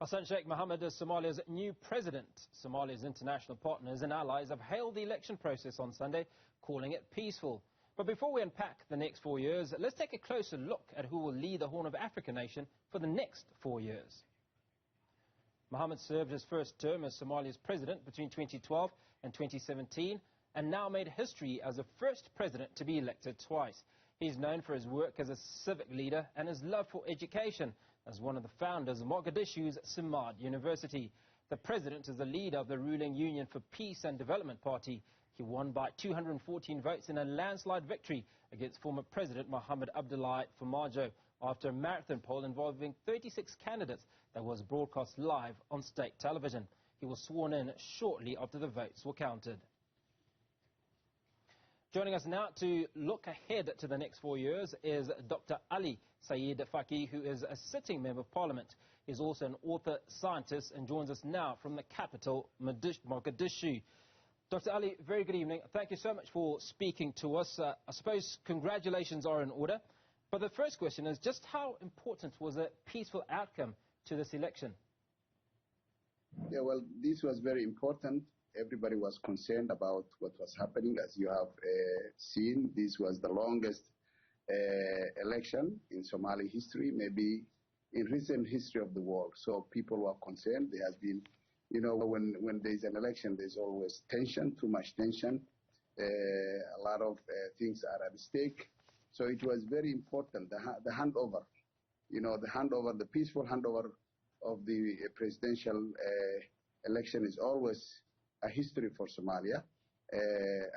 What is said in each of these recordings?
Hassan Sheikh Mohamud is Somalia's new president. Somalia's international partners and allies have hailed the election process on Sunday, calling it peaceful. But before we unpack the next 4 years, let's take a closer look at who will lead the Horn of Africa nation for the next 4 years. Mohamud served his first term as Somalia's president between 2012 and 2017 and now made history as the first president to be elected twice. He's known for his work as a civic leader and his love for education as one of the founders of Mogadishu's Samad University. The president is the leader of the ruling Union for Peace and Development Party. He won by 214 votes in a landslide victory against former President Mohamed Abdullahi Farmajo after a marathon poll involving 36 candidates that was broadcast live on state television. He was sworn in shortly after the votes were counted. Joining us now to look ahead to the next 4 years is Dr. Ali Said Faqi, who is a sitting member of Parliament. He's also an author, scientist, and joins us now from the capital, Mogadishu. Dr. Ali, very good evening. Thank you so much for speaking to us. I suppose congratulations are in order. But the first question is, just how important was a peaceful outcome to this election? Yeah, well, this was very important. Everybody was concerned about what was happening. As you have seen, this was the longest election in Somali history, maybe in recent history of the world. So people were concerned. There has been, you know, when there's an election, there's always tension, too much tension. A lot of things are at stake. So it was very important, the handover, you know, the peaceful handover of the presidential election is always a history for Somalia,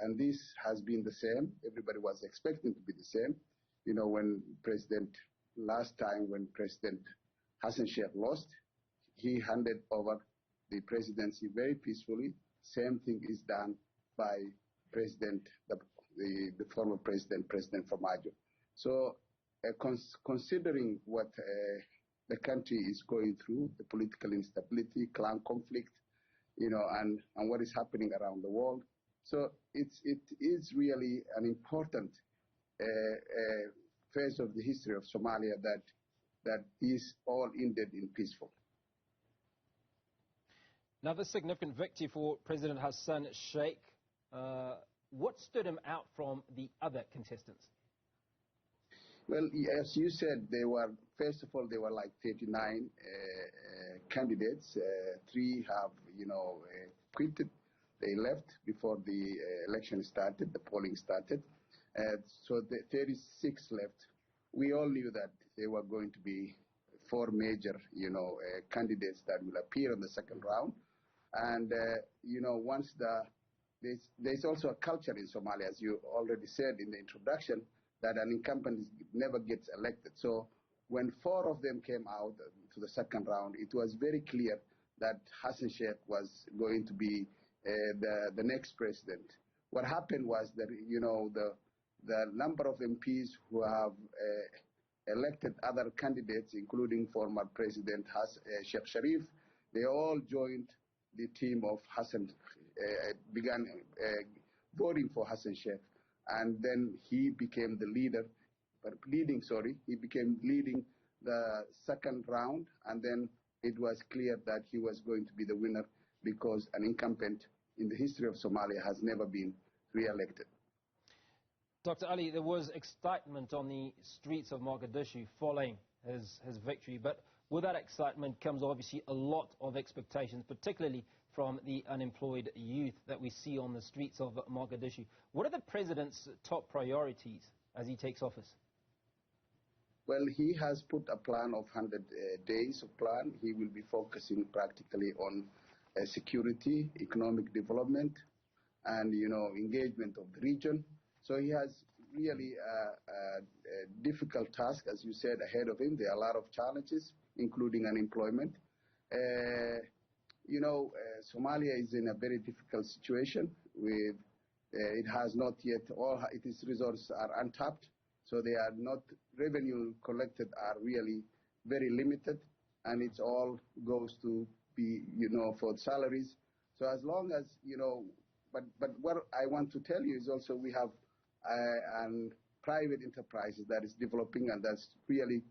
and this has been the same. Everybody was expecting to be the same. You know, last time when President Hassan Sheikh lost, he handed over the presidency very peacefully. Same thing is done by the former president, President Farmajo. So considering what the country is going through, the political instability, clan conflict, you know, and what is happening around the world. So it is really an important phase of the history of Somalia that is all ended in peaceful. Another significant victory for President Hassan Sheikh. What stood him out from the other contestants? Well, as you said, first of all, there were like 39 candidates. 3 have, you know, quitted. They left before the election started, the polling started. So the 36 left. We all knew that there were going to be 4 major, you know, candidates that will appear in the second round. And, you know, there's also a culture in Somalia, as you already said in the introduction, that an incumbent never gets elected. So when 4 of them came out to the second round, it was very clear that Hassan Sheikh was going to be the next president. What happened was that, you know, the number of MPs who have elected other candidates, including former President Sheikh Sharif, they all joined the team of Hassan, began voting for Hassan Sheikh. And then he became the leader, he became leading the second round, and then it was clear that he was going to be the winner because an incumbent in the history of Somalia has never been re-elected. Dr. Ali, there was excitement on the streets of Mogadishu following his victory, but with that excitement comes obviously a lot of expectations, particularly from the unemployed youth that we see on the streets of Mogadishu. What are the president's top priorities as he takes office? Well, he has put a plan of 100 days of plan. He will be focusing practically on security, economic development, and, you know, engagement of the region. So he has really a difficult task, as you said, ahead of him. There are a lot of challenges, including unemployment. You know, Somalia is in a very difficult situation. It has not yet, all its resources are untapped, so they are not, revenue collected are really very limited, and it all goes to be, you know, for salaries. So as long as, you know, but what I want to tell you is also we have private enterprises that is developing, and that's really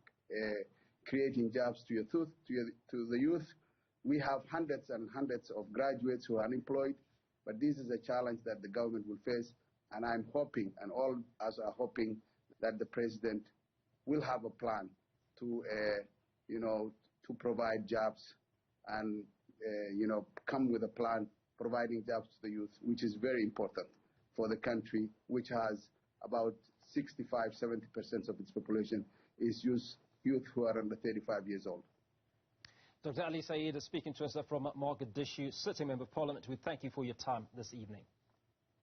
creating jobs to the youth. We have hundreds and hundreds of graduates who are unemployed, but this is a challenge that the government will face, and I'm hoping, and all us are hoping, that the president will have a plan to, to provide jobs and, come with a plan providing jobs to the youth, which is very important for the country, which has about 65–70% of its population is youth who are under 35 years old. Dr. Ali Said is speaking to us from Mogadishu, sitting Member of Parliament. We thank you for your time this evening.